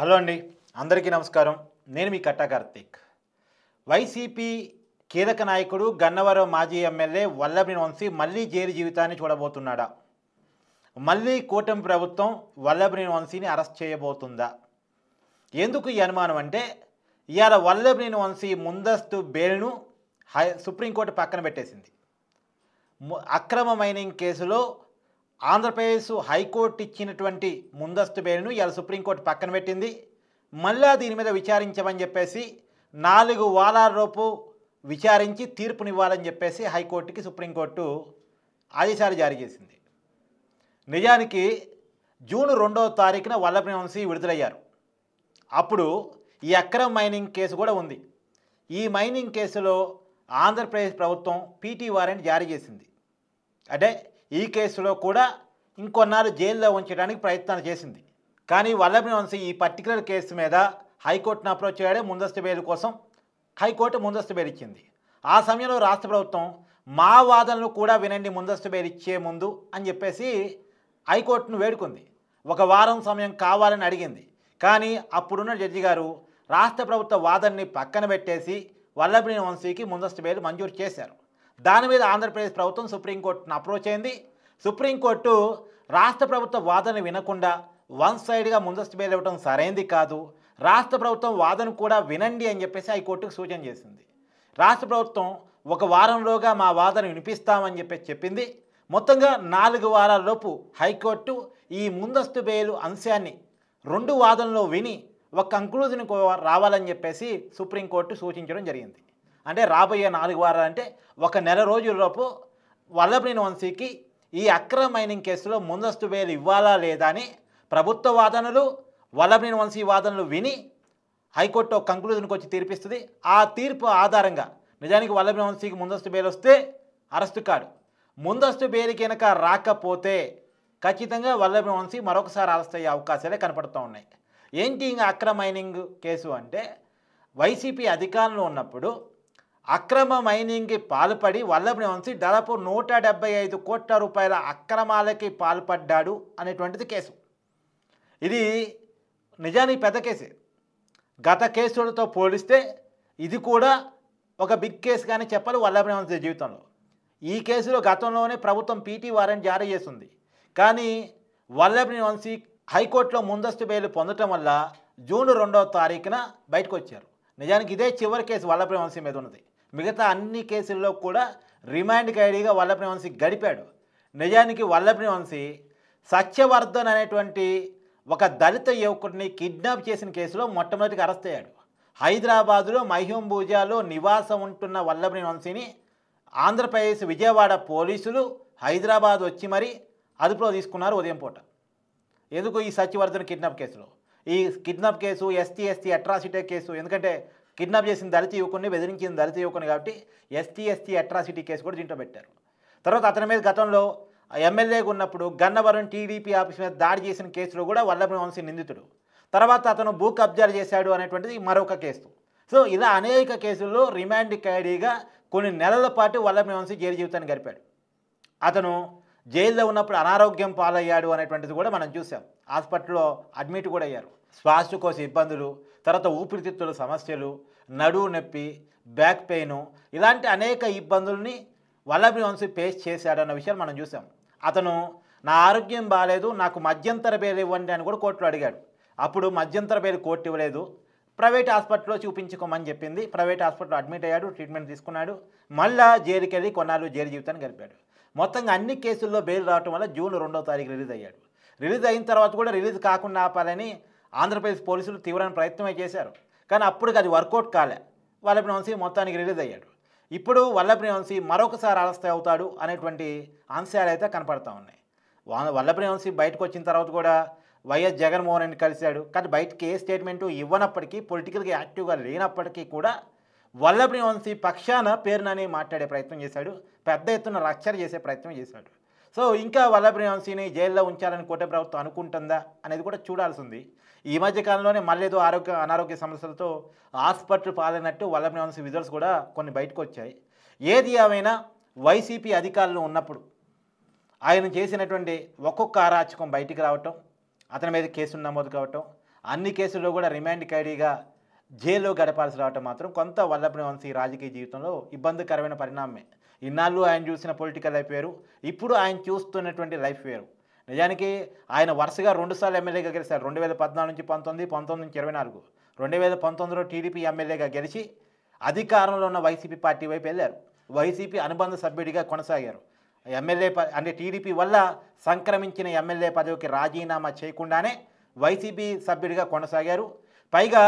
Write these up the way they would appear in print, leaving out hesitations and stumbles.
Hello అండి, అందరికీ నమస్కారం. నేను మీ కట్టా కార్తీక్. వైసీపీ కీలక నాయకుడు గన్నవరం మాజీ ఎమ్మెల్యే వల్లభనేని వంశీ మళ్ళీ జైలు జీవితాన్ని చూడబోతున్నాడా? మళ్ళీ కూటమి ప్రభుత్వం వల్లభనేని వంశీని అరెస్ట్ చేయబోతుందా? ఎందుకు ఈ అనుమానం అంటే, ఇవాళ వల్లభనేని వంశీ ముందస్తు బెయిల్ను సుప్రీంకోర్టు పక్కన పెట్టేసింది. అక్రమ మైనింగ్ కేసులో ఆంధ్రప్రదేశ్ హైకోర్టు ఇచ్చినటువంటి ముందస్తు బెయిల్ను ఇవాళ సుప్రీంకోర్టు పక్కన పెట్టింది. మళ్ళా దీని మీద విచారించమని చెప్పేసి 4 వారాలలోపు విచారించి తీర్పునివ్వాలని చెప్పేసి హైకోర్టుకి సుప్రీంకోర్టు ఆదేశాలు జారీ చేసింది. నిజానికి జూన్ 2వ తారీఖున వల్లభనేని వంశీ విడుదలయ్యారు. అప్పుడు ఈ అక్రమ మైనింగ్ కేసు కూడా ఉంది. ఈ మైనింగ్ కేసులో ఆంధ్రప్రదేశ్ ప్రభుత్వం పీటీ వారెంట్ జారీ చేసింది. అంటే ఈ కేసులో కూడా ఇంకొన్నాళ్ళు జైల్లో ఉంచడానికి ప్రయత్నాలు చేసింది. కానీ వల్లభనేని వంశీ ఈ పర్టికులర్ కేసు మీద హైకోర్టును అప్రోచ్ అయ్యాడే ముందస్తు బెయిల్ కోసం. హైకోర్టు ముందస్తు బెయిల్ ఇచ్చింది. ఆ సమయంలో రాష్ట్ర ప్రభుత్వం మా వాదనలు కూడా వినండి ముందస్తు బెయిల్ ఇచ్చే ముందు అని చెప్పేసి హైకోర్టును వేడుకుంది. 1 వారం సమయం కావాలని అడిగింది. కానీ అప్పుడున్న జడ్జి గారు రాష్ట్ర ప్రభుత్వ వాదనని పక్కన పెట్టేసి వల్లభనేని వంశీకి ముందస్తు బెయిల్ మంజూరు చేశారు. దాని మీద ఆంధ్రప్రదేశ్ ప్రభుత్వం సుప్రీంకోర్టును అప్రోచ్ అయింది. సుప్రీంకోర్టు రాష్ట్ర ప్రభుత్వ వాదన వినకుండా వన్ సైడ్గా ముందస్తు బెయిల్ ఇవ్వడం సరైంది కాదు, రాష్ట్ర ప్రభుత్వం వాదన కూడా వినండి అని చెప్పేసి హైకోర్టుకు సూచన చేసింది. రాష్ట్ర ప్రభుత్వం 1 వారంలోగా మా వాదన వినిపిస్తామని చెప్పేసి చెప్పింది. మొత్తంగా 4 వారాలలోపు హైకోర్టు ఈ ముందస్తు బెయిల్ అంశాన్ని 2 వాదనలో విని ఒక కంక్లూజన్కు రావాలని చెప్పేసి సుప్రీంకోర్టు సూచించడం జరిగింది. అంటే రాబోయే 4 వారాలు అంటే 1 నెల రోజుల్లోపు వల్లభనేని వంశీకి ఈ అక్రమ మైనింగ్ కేసులో ముందస్తు బెయిల్ ఇవ్వాలా లేదా అని ప్రభుత్వ వాదనలు వల్లభనేని వంశీ వాదనలు విని హైకోర్టు ఒక కంక్లూజన్కి వచ్చి తీర్పిస్తుంది. ఆ తీర్పు ఆధారంగా నిజానికి వల్లభనేని వంశీకి ముందస్తు బెయిల్ వస్తే అరెస్టు కాడు, ముందస్తు బెయిల్ కనుక రాకపోతే ఖచ్చితంగా వల్లభనేని వంశీ మరొకసారి అరెస్ట్ అయ్యే అవకాశాలే కనపడుతూ ఉన్నాయి. ఏంటి ఇంకా అక్రమ మైనింగ్ కేసు అంటే, వైసీపీ అధికారంలో ఉన్నప్పుడు అక్రమ మైనింగ్కి పాల్పడి వల్లభనేని వంశీ దాదాపు 175 కోట్ల రూపాయల అక్రమాలకి పాల్పడ్డాడు అనేటువంటిది కేసు. ఇది నిజానికి పెద్ద కేసే. గత కేసులతో పోలిస్తే ఇది కూడా ఒక బిగ్ కేసు కానీ చెప్పాలి వల్లభనేని వంశీ జీవితంలో. ఈ కేసులో గతంలోనే ప్రభుత్వం పీటీ వారెంట్ జారీ చేస్తుంది. కానీ వల్లభనేని వంశీ హైకోర్టులో ముందస్తు బెయిల్ పొందటం వల్ల జూన్ 2వ తారీఖున బయటకు వచ్చారు. నిజానికి ఇదే చివరి కేసు వల్లభనేని వంశీ మీద ఉన్నది. మిగతా అన్ని కేసుల్లో కూడా రిమాండ్ ఖైదీగా వల్లభనేని వంశీ గడిపాడు. నిజానికి వల్లభనేని వంశీ సత్యవర్ధన్ అనేటువంటి ఒక దళిత యువకుడిని కిడ్నాప్ చేసిన కేసులో మొట్టమొదటిగా అరెస్ట్ అయ్యాడు. హైదరాబాదులో మహింబూజాలో నివాసం ఉంటున్న వల్లభనేని వంశీని ఆంధ్రప్రదేశ్ విజయవాడ పోలీసులు హైదరాబాద్ వచ్చి మరీ అదుపులో తీసుకున్నారు ఉదయం పూట. ఎందుకు? ఈ సత్యవర్ధన్ కిడ్నాప్ కేసులో. ఈ kidnap case ST atrocity case. ఎందుకంటే కిడ్నాప్ చేసిన దళిత యువకుడిని, బెదిరించిన దళిత యువకుని కాబట్టి ఎస్టీ అట్రాసిటీ కేసు కూడా దీంట్లో పెట్టారు. తర్వాత అతని మీద గతంలో ఎమ్మెల్యేగా ఉన్నప్పుడు గన్నవరం టీడీపీ ఆఫీస్ మీద దాడి చేసిన కేసులో కూడా వల్లభనేని వంశీ నిందితుడు. తర్వాత అతను భూ కబ్జాలు చేశాడు అనేటువంటిది మరొక కేసు. సో ఇలా అనేక కేసుల్లో రిమాండ్ ఖైదీగా కొన్ని నెలల పాటు వల్లభనేని వంశీ జైలు జీవితాన్ని గడిపాడు. అతను జైల్లో ఉన్నప్పుడు అనారోగ్యం పాలయ్యాడు అనేటువంటిది కూడా మనం చూసాం. హాస్పిటల్లో అడ్మిట్ కూడా అయ్యారు. శ్వాసకోశ ఇబ్బందులు, తర్వాత ఊపిరితిత్తుల సమస్యలు, నడువు నొప్పి, బ్యాక్ పెయిన్, ఇలాంటి అనేక ఇబ్బందుల్ని వల్లభనేని వంశీ ఫేస్ చేశాడన్న విషయాలు మనం చూసాం. అతను నా ఆరోగ్యం బాగాలేదు, నాకు మధ్యంతర బెయిల్ ఇవ్వండి అని కూడా కోర్టులో అడిగాడు. అప్పుడు మధ్యంతర బెయిల్ కోర్టు ఇవ్వలేదు, ప్రైవేట్ హాస్పిటల్లో చూపించుకోమని చెప్పింది. ప్రైవేట్ హాస్పిటల్లో అడ్మిట్ అయ్యాడు, ట్రీట్మెంట్ తీసుకున్నాడు. మళ్ళా జైలుకి వెళ్ళి కొన్నాళ్ళు జైలు జీవితాన్ని గడిపాడు. మొత్తంగా అన్ని కేసుల్లో బెయిల్ రావడం వల్ల జూన్ 2వ తారీఖు రిలీజ్ అయ్యాడు. రిలీజ్ అయిన తర్వాత కూడా రిలీజ్ కాకుండా ఆపాలని ఆంధ్రప్రదేశ్ పోలీసులు తీవ్రమైన ప్రయత్నమే చేశారు. కానీ అప్పటికి అది వర్కౌట్ కాలే. వల్లభనేని వంశీ మొత్తానికి రిలీజ్ అయ్యాడు. ఇప్పుడు వల్లభనేని వంశీ మరొకసారి అరెస్ట్ అవుతాడు అనేటువంటి అంశాలు అయితే కనపడతా ఉన్నాయి. వల్లభనేని వంశీ బయటకు వచ్చిన తర్వాత కూడా వైఎస్ జగన్మోహన్ రెడ్డి కలిశాడు. కానీ బయటకి ఏ స్టేట్మెంటు ఇవ్వనప్పటికీ, పొలిటికల్గా యాక్టివ్గా లేనప్పటికీ కూడా వల్లభనేని వంశీ పక్షాన పేరునని మాట్లాడే ప్రయత్నం చేశాడు. పెద్ద ఎత్తున రక్షణ చేసే ప్రయత్నం చేశాడు. సో ఇంకా వల్లభనేని వంశీని జైల్లో ఉంచాలని కూటమి ప్రభుత్వం అనుకుంటుందా అనేది కూడా చూడాల్సి ఉంది. ఈ మధ్య కాలంలోనే మళ్ళీ ఏదో అనారోగ్య సమస్యలతో హాస్పిటల్ పాలైనట్టు వల్లభనేని వంశీ విజువల్స్ కూడా కొన్ని బయటకు వచ్చాయి. ఏది ఏమైనా వైసీపీ అధికారంలో ఉన్నప్పుడు ఆయన చేసినటువంటి ఒక్కొక్క అరాచకం బయటికి రావటం, అతని మీద కేసులు నమోదు కావటం, అన్ని కేసుల్లో కూడా రిమాండ్ ఖైదీగా జైల్లో గడపాల్సి రావటం మాత్రం కొంత వల్లభనేని వంశీ రాజకీయ జీవితంలో ఇబ్బందికరమైన పరిణామమే. ఇన్నాళ్ళు ఆయన చూసిన పొలిటికల్ లైఫ్ వేరు, ఇప్పుడు ఆయన చూస్తున్నటువంటి లైఫ్ వేరు. నిజానికి ఆయన వరుసగా 2 సార్లు ఎమ్మెల్యేగా గెలిచారు. 2014 నుంచి 19, 19 నుంచి 24. 2019లో టీడీపీ ఎమ్మెల్యేగా గెలిచి అధికారంలో ఉన్న వైసీపీ పార్టీ వైపు వెళ్ళారు. వైసీపీ అనుబంధ సభ్యుడిగా కొనసాగారు. అంటే టీడీపీ వల్ల సంక్రమించిన ఎమ్మెల్యే పదవికి రాజీనామా చేయకుండానే వైసీపీ సభ్యుడిగా కొనసాగారు. పైగా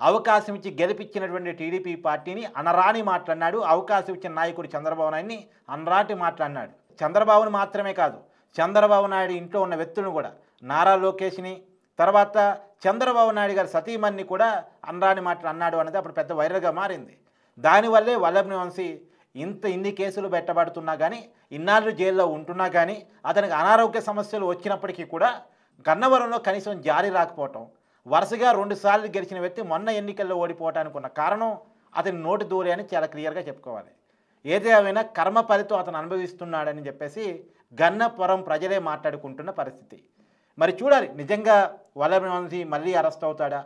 అవకాశం ఇచ్చి గెలిపించినటువంటి టీడీపీ పార్టీని అనరాని మాట్లాడినాడు. అవకాశం ఇచ్చిన నాయకుడు చంద్రబాబు నాయుడిని అనరాటి మాట్లాడినాడు. చంద్రబాబును మాత్రమే కాదు, చంద్రబాబు నాయుడు ఇంట్లో ఉన్న వ్యక్తులను కూడా, నారా లోకేష్ని, తర్వాత చంద్రబాబు నాయుడు గారి సతీమణిని కూడా అనరాని మాటలు అన్నాడు అనేది అప్పుడు పెద్ద వైరల్గా మారింది. దానివల్లే వల్లభనేని వంశీ ఇన్ని కేసులు పెట్టబడుతున్నా కానీ, ఇన్నాళ్ళు జైల్లో ఉంటున్నా కానీ, అతనికి అనారోగ్య సమస్యలు వచ్చినప్పటికీ కూడా గన్నవరంలో కనీసం జారీ రాకపోవటం, వరుసగా 2 సార్లు గెలిచిన వ్యక్తి మొన్న ఎన్నికల్లో ఓడిపోవటానికి ఉన్న కారణం అతని నోటి దూరే అని చాలా క్లియర్గా చెప్పుకోవాలి. ఏదేమైనా కర్మ ఫలితం అతను అనుభవిస్తున్నాడని చెప్పేసి గన్నవరం ప్రజలే మాట్లాడుకుంటున్న పరిస్థితి. మరి చూడాలి, నిజంగా వల్లభనేని వంశీ మళ్ళీ అరెస్ట్ అవుతాడా?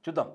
చూద్దాం.